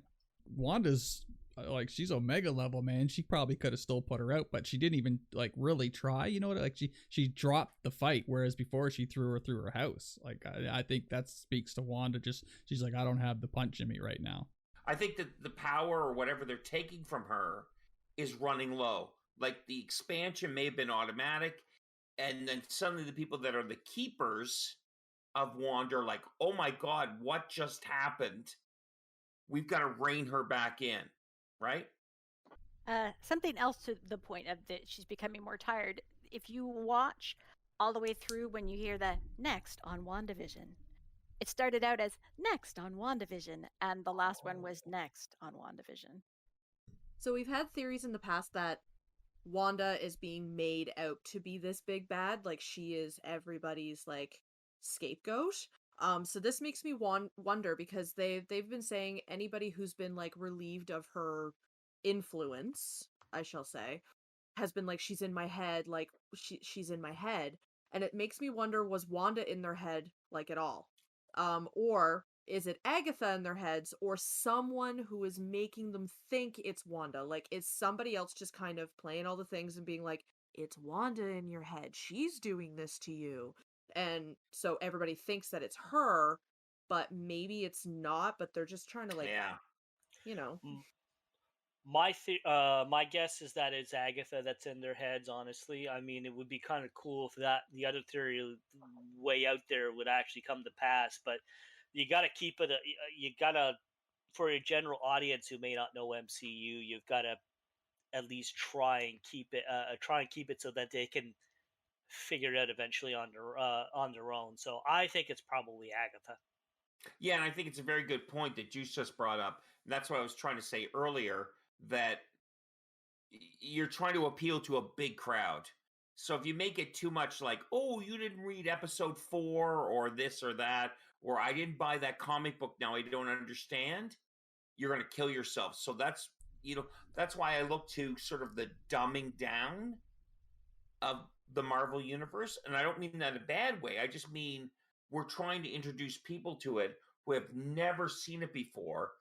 Speaker 1: Wanda's like she's Omega level, man. She probably could have still put her out, but she didn't even like really try. You know what? Like she dropped the fight, whereas before she threw her through her house. Like I think that speaks to Wanda. She's like, I don't have the punch in me right now.
Speaker 4: I think that the power or whatever they're taking from her is running low. Like the expansion may have been automatic, and then suddenly the people that are the keepers of Wanda are like, oh my God, what just happened? We've got to rein her back in, right?
Speaker 2: Something else to the point of that she's becoming more tired. If you watch all the way through when you hear the next on WandaVision, it started out as next on WandaVision, and the last one was next on WandaVision.
Speaker 5: So we've had theories in the past that Wanda is being made out to be this big bad, like she is everybody's like scapegoat. So this makes me wonder, because they've been saying anybody who's been like relieved of her influence, I shall say, has been like, she's in my head, like she's in my head. And it makes me wonder, was Wanda in their head like at all? Or is it Agatha in their heads, or someone who is making them think it's Wanda? Like, is somebody else just kind of playing all the things and being like, it's Wanda in your head, she's doing this to you? And so everybody thinks that it's her, but maybe it's not, but they're just trying to like, you know.
Speaker 6: My guess is that it's Agatha that's in their heads, honestly. I mean, it would be kind of cool if that the other theory way out there would actually come to pass, but you got to keep it, you got to, for a general audience who may not know MCU, you've got to at least try and keep it so that they can figure it out eventually on their own. So I think it's probably Agatha.
Speaker 4: Yeah, and I think it's a very good point that Juice just brought up. And that's what I was trying to say earlier, that you're trying to appeal to a big crowd. So if you make it too much like, oh, you didn't read episode 4 or this or that, or I didn't buy that comic book, now I don't understand, you're going to kill yourself. So that's, that's why I look to sort of the dumbing down of the Marvel universe. And I don't mean that in a bad way. I just mean we're trying to introduce people to it who have never seen it before.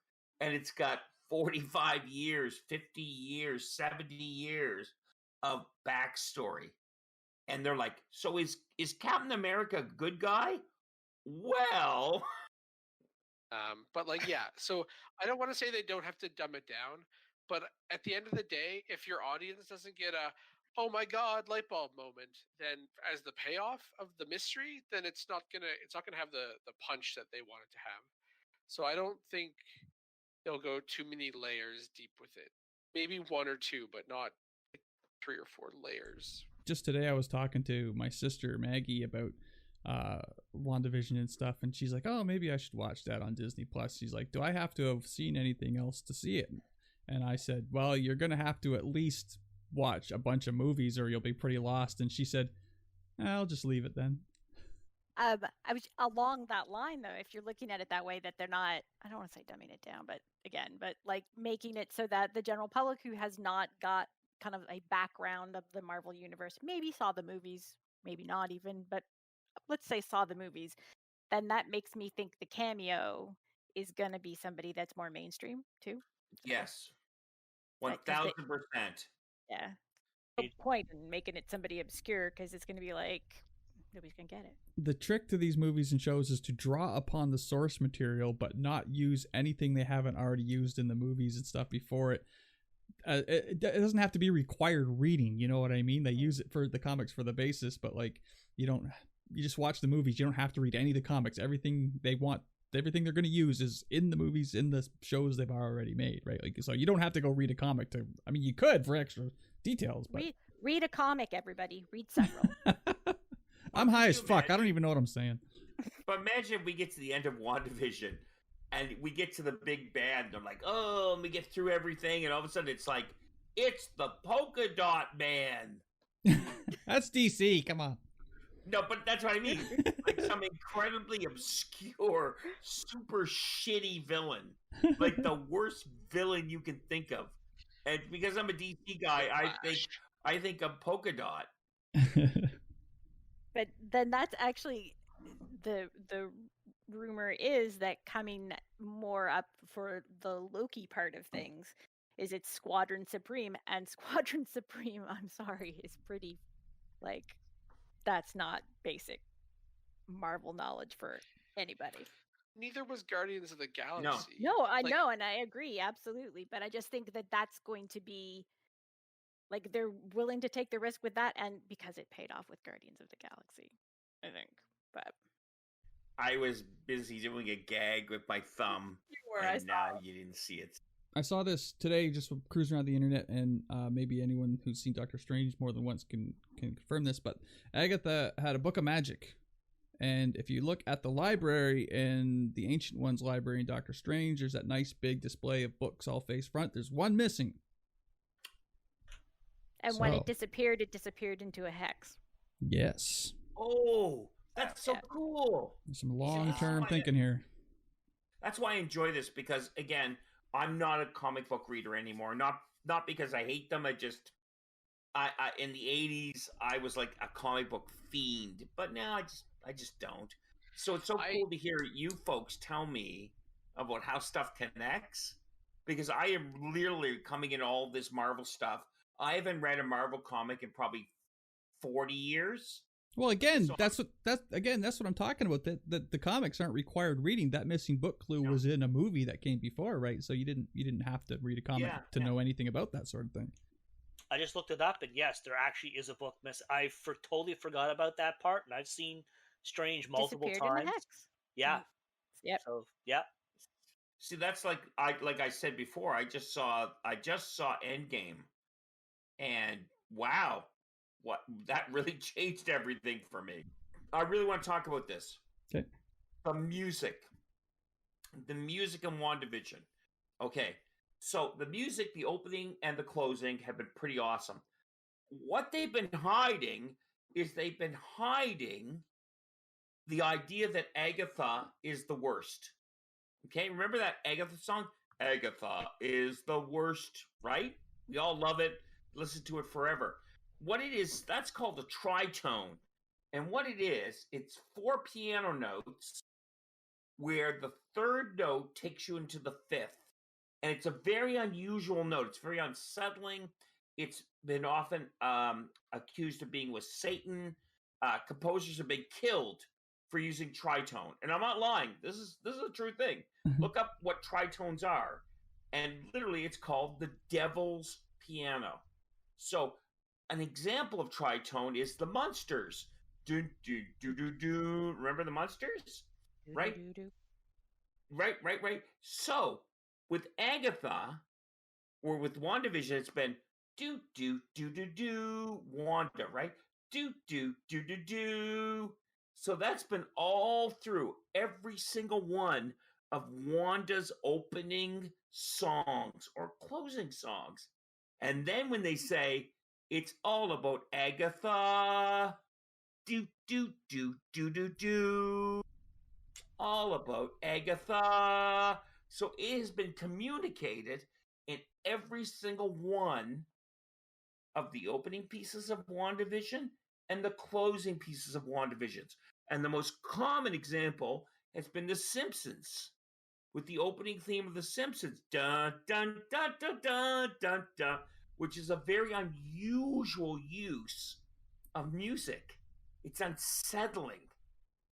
Speaker 4: And it's got 45 years, 50 years, 70 years of backstory. And they're like, so is Captain America a good guy? Well,
Speaker 3: but like, yeah, so I don't want to say they don't have to dumb it down, but at the end of the day, if your audience doesn't get a, oh my God, light bulb moment, then as the payoff of the mystery, then it's not gonna have the punch that they want it to have. So I don't think they'll go too many layers deep with it. Maybe 1 or 2, but not 3 or 4 layers.
Speaker 1: Just today I was talking to my sister Maggie about WandaVision and stuff, and she's like, oh, maybe I should watch that on Disney Plus. She's like, do I have to have seen anything else to see it? And I said, well, you're gonna have to at least watch a bunch of movies or you'll be pretty lost. And she said, I'll just leave it then.
Speaker 2: I was along that line, though, if you're looking at it that way, that they're not, I don't want to say dumbing it down, but like making it so that the general public who has not got kind of a background of the Marvel universe, maybe saw the movies, maybe not even, but let's say saw the movies, then that makes me think the cameo is going to be somebody that's more mainstream too.
Speaker 4: Yes. 1000%.
Speaker 2: Yeah. No point in making it somebody obscure, because it's going to be like, nobody's going to get it.
Speaker 1: The trick to these movies and shows is to draw upon the source material, but not use anything they haven't already used in the movies and stuff before it. It doesn't have to be required reading, you know what I mean? They use it for the comics for the basis, but like you just watch the movies. You don't have to read any of the comics. Everything they're going to use is in the movies, in the shows they've already made, right? Like, so you don't have to go read a comic to, I mean, you could for extra details, but
Speaker 2: read a comic, everybody. Read several.
Speaker 1: I'm high as fuck. I don't even know what I'm saying.
Speaker 4: But imagine if we get to the end of WandaVision and we get to the big bad, and they're like, oh, and we get through everything, and all of a sudden it's like, it's the Polka Dot Man.
Speaker 1: That's DC. Come on.
Speaker 4: No, but that's what I mean. Like some incredibly obscure, super shitty villain. Like the worst villain you can think of. And because I'm a DC guy, I think of Polka Dot.
Speaker 2: But then that's actually the rumor is that coming more up for the Loki part of things is it's Squadron Supreme, and Squadron Supreme, I'm sorry, is pretty, like, that's not basic Marvel knowledge for anybody.
Speaker 3: Neither was Guardians of the Galaxy.
Speaker 2: No, I know, and I agree, absolutely. But I just think that that's going to be, like, they're willing to take the risk with that, and because it paid off with Guardians of the Galaxy, I think. But
Speaker 4: I was busy doing a gag with my thumb, and now you didn't see it.
Speaker 1: I saw this today, just cruising around the internet, and maybe anyone who's seen Doctor Strange more than once can confirm this, but Agatha had a book of magic. And if you look at the library in the Ancient Ones library in Doctor Strange, there's that nice big display of books all face front. There's one missing.
Speaker 2: And when it disappeared into a hex.
Speaker 1: Yes.
Speaker 4: Oh, that's so cool.
Speaker 1: There's some long-term thinking here.
Speaker 4: That's why I enjoy this, because, again, I'm not a comic book reader anymore. Not because I hate them. I in the 80s, I was like a comic book fiend. But now I just don't. So it's so cool to hear you folks tell me about how stuff connects, because I am literally coming into all this Marvel stuff. I haven't read a Marvel comic in probably 40 years.
Speaker 1: Well, again, that's what I'm talking about. That the comics aren't required reading. That missing book clue was in a movie that came before, right? So you didn't have to read a comic to know anything about that sort of thing.
Speaker 6: I just looked it up, and yes, there actually is a book miss. I totally forgot about that part, and I've seen Strange multiple times.
Speaker 2: In the hex.
Speaker 6: Yeah.
Speaker 2: Yep.
Speaker 6: So yeah.
Speaker 4: See, that's like I said before. I just saw Endgame, and wow, what that really changed everything for me. I really want to talk about this.
Speaker 1: Okay.
Speaker 4: The music in WandaVision. Okay. So the music, the opening and the closing have been pretty awesome. What they've been hiding is the idea that Agatha is the worst. Okay, remember that Agatha song? Agatha is the worst, right? We all love it. Listen to it forever. What it is, that's called a tritone. And what it is, it's 4 piano notes where the third note takes you into the fifth. And it's a very unusual note. It's very unsettling. It's been often accused of being with Satan. Composers have been killed for using tritone. And I'm not lying. This is a true thing. Look up what tritones are. And literally it's called the devil's piano. So an example of tritone is the Munsters. Do, do, do, do, do. Remember the Munsters? Right? Right. So with Agatha, or with WandaVision, it's been do, do, do, do, do, Wanda, right? Do, do, do, do, do. So that's been all through every single one of Wanda's opening songs or closing songs. And then when they say, it's all about Agatha, do, do, do, do, do, do, all about Agatha. So it has been communicated in every single one of the opening pieces of WandaVision and the closing pieces of WandaVisions. And the most common example has been The Simpsons, with the opening theme of The Simpsons, dun, dun, dun, dun, dun, dun, dun, which is a very unusual use of music. It's unsettling.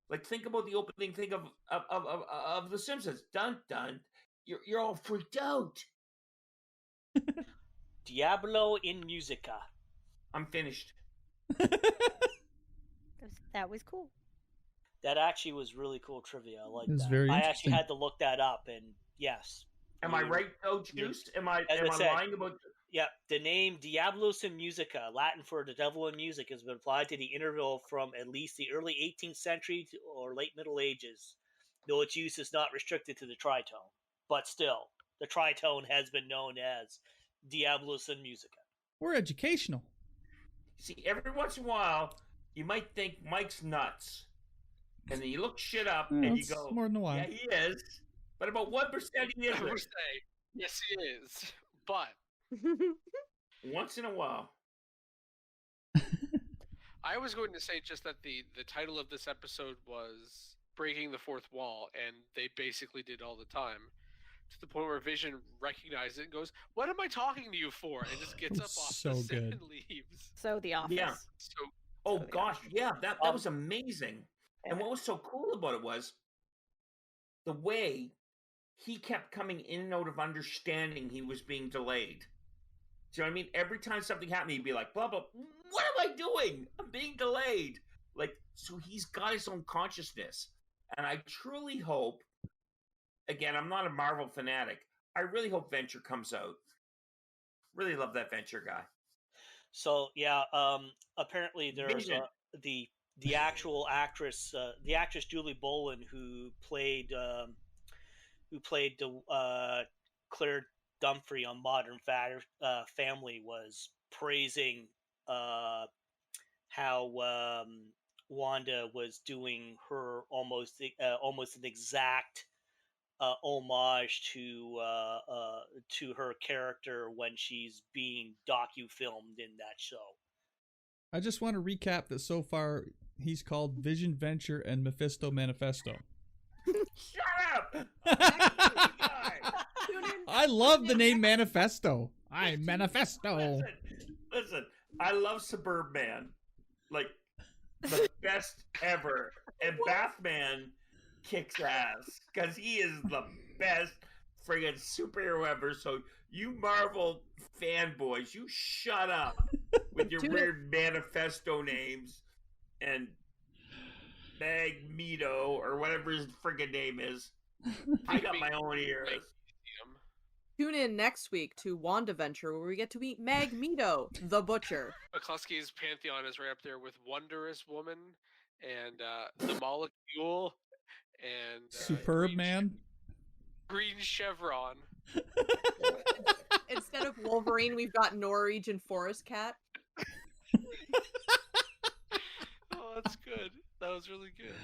Speaker 4: Like, think about the opening thing of The Simpsons. Dun, dun. You're all freaked out.
Speaker 6: Diablo in Musica.
Speaker 4: I'm finished.
Speaker 2: That was cool.
Speaker 6: That actually was really cool trivia. I like that.
Speaker 1: Very
Speaker 6: I actually had to look that up, and yes.
Speaker 4: Am I right, though, Juice? Am I lying about...
Speaker 6: Yeah, the name Diablos in Musica, Latin for the devil in music, has been applied to the interval from at least the early 18th century or late Middle Ages, though its use is not restricted to the tritone. But still, the tritone has been known as Diablos in Musica.
Speaker 1: We're educational.
Speaker 4: See, every once in a while, you might think Mike's nuts. And then you look shit up and you go,
Speaker 1: more than a while.
Speaker 4: Yeah, he is. But about 1% he is.
Speaker 3: I would say, yes, he is. But
Speaker 4: once in a while.
Speaker 3: I was going to say just that the title of this episode was Breaking the Fourth Wall, and they basically did all the time to the point where Vision recognizes it and goes, "What am I talking to you for?" And just gets up off the set and leaves.
Speaker 2: So The Office.
Speaker 4: Yeah. Oh gosh, yeah, that was amazing.
Speaker 2: Yeah.
Speaker 4: And what was so cool about it was the way he kept coming in and out of understanding he was being delayed. Do you know what I mean? Every time something happened, he'd be like, blah, blah, what am I doing? I'm being delayed. Like, so he's got his own consciousness. And I truly hope, again, I'm not a Marvel fanatic, I really hope Venture comes out. Really love that Venture guy.
Speaker 6: So, yeah, apparently there's the actual actress, the actress Julie Boland, who played Claire Dunphy on Modern Family, was praising how Wanda was doing her almost an exact homage to her character when she's being docu-filmed in that show.
Speaker 1: I just want to recap that so far he's called Vision, Venture, and Mephisto Manifesto.
Speaker 4: Shut up!
Speaker 1: I love the name Manifesto. I'm Manifesto.
Speaker 4: Listen, I love Suburbman. Like, the best ever. And Bathman kicks ass. Because he is the best friggin' superhero ever. So, you Marvel fanboys, you shut up with your weird Manifesto names. And Magneto, or whatever his friggin' name is. I got my own ears.
Speaker 5: Tune in next week to WandaVenture, where we get to meet Magneto, the Butcher.
Speaker 3: McCluskey's pantheon is right up there with Wondrous Woman and The Molecule and
Speaker 1: Superb Man.
Speaker 3: Green Chevron.
Speaker 5: Instead of Wolverine, we've got Norwegian Forest Cat.
Speaker 3: Oh, that's good. That was really good.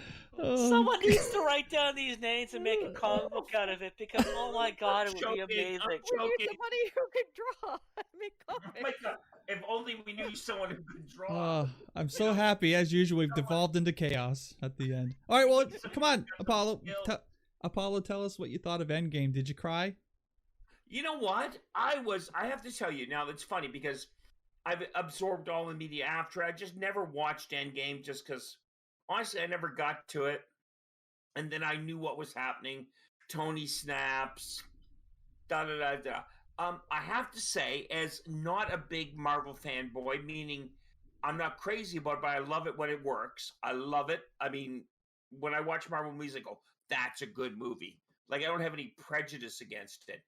Speaker 6: Someone needs to write down these names and make a comic book out of it, because oh my god, it would be amazing.
Speaker 2: We need somebody who can draw and make comics.
Speaker 4: Oh my god. If only we knew someone who could draw.
Speaker 1: I'm so happy. As usual, we've devolved into chaos at the end. All right, well, come on, Apollo. Apollo, tell us what you thought of Endgame. Did you cry?
Speaker 4: You know what? I have to tell you, now it's funny because I've absorbed all the media after. I just never watched Endgame just because, honestly, I never got to it. And then I knew what was happening. Tony snaps. Da-da-da-da. I have to say, as not a big Marvel fanboy, meaning I'm not crazy about it, but I love it when it works. I love it. I mean, when I watch Marvel movies, I go, that's a good movie. Like, I don't have any prejudice against it.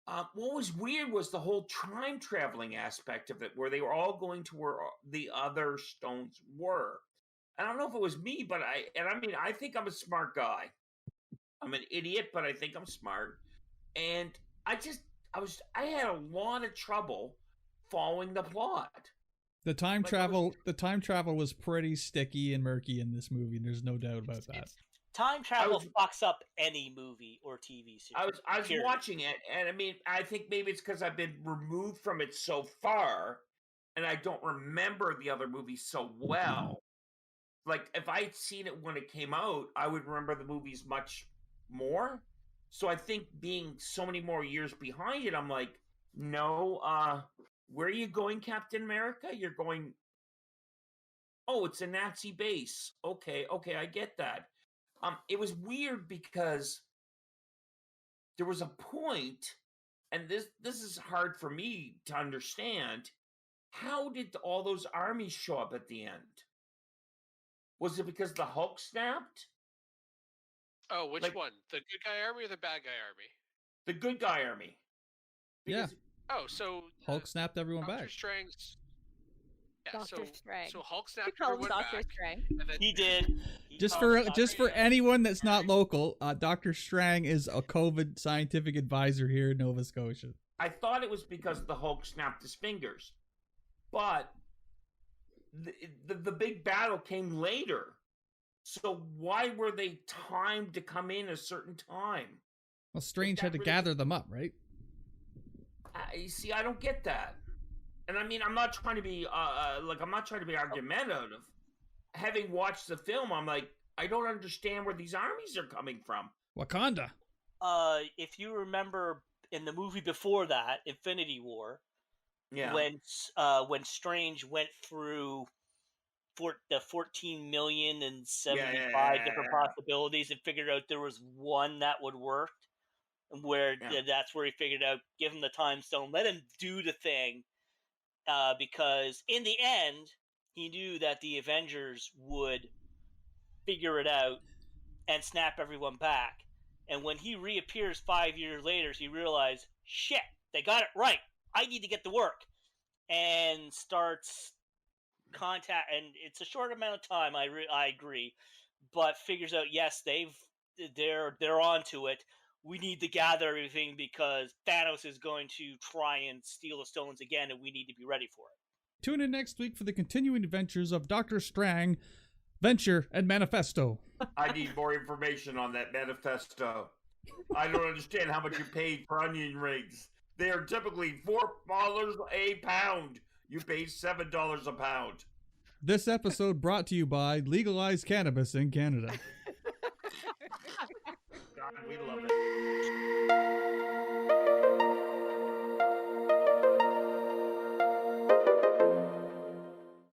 Speaker 4: What was weird was the whole time traveling aspect of it, where they were all going to where the other stones were. I don't know if it was me, but I think I'm a smart guy. I'm an idiot, but I think I'm smart. And I had a lot of trouble following the plot.
Speaker 1: The time travel was pretty sticky and murky in this movie. There's no doubt about that.
Speaker 6: Time travel fucks up any movie or TV series.
Speaker 4: I was watching it, and I mean, I think maybe it's because I've been removed from it so far, and I don't remember the other movies so well. Like, if I'd seen it when it came out, I would remember the movies much more. So I think being so many more years behind it, I'm like, no, where are you going, Captain America? You're going, oh, it's a Nazi base. Okay, I get that. It was weird because there was a point, and this is hard for me to understand. How did all those armies show up at the end? Was it because the Hulk snapped?
Speaker 3: Oh, which one? The good guy army or the bad guy army?
Speaker 4: The good guy army.
Speaker 1: Yeah.
Speaker 3: Oh, so
Speaker 1: Hulk snapped everyone back.
Speaker 3: Strang's... Yeah,
Speaker 2: Dr. Strange.
Speaker 3: So Hulk snapped everyone back.
Speaker 2: Strange.
Speaker 3: And then...
Speaker 6: He did.
Speaker 1: Just for anyone that's not local, Dr. Strang is a COVID scientific advisor here in Nova Scotia.
Speaker 4: I thought it was because the Hulk snapped his fingers, but the big battle came later. So why were they timed to come in a certain time?
Speaker 1: Well, Strange had to gather them up, right?
Speaker 4: You see, I don't get that. And I mean, I'm not trying to be argumentative. Having watched the film, I'm like, I don't understand where these armies are coming from.
Speaker 1: Wakanda.
Speaker 6: if you remember in the movie before that, Infinity War, when Strange went through the 14,075 different possibilities and figured out there was one that would work, where that's where he figured out, give him the time stone, let him do the thing, because in the end he knew that the Avengers would figure it out and snap everyone back. And when he reappears 5 years later, he realized, shit, they got it right. I need to get to work. And starts contact, and it's a short amount of time, I agree, but figures out, yes, they're onto it. We need to gather everything because Thanos is going to try and steal the stones again, and we need to be ready for it.
Speaker 1: Tune in next week for the continuing adventures of Dr. Strang, Venture, and Manifesto.
Speaker 4: I need more information on that Manifesto. I don't understand how much you paid for onion rings. They are typically $4 a pound. You pay $7 a pound.
Speaker 1: This episode brought to you by Legalized Cannabis in Canada.
Speaker 4: God, we love it.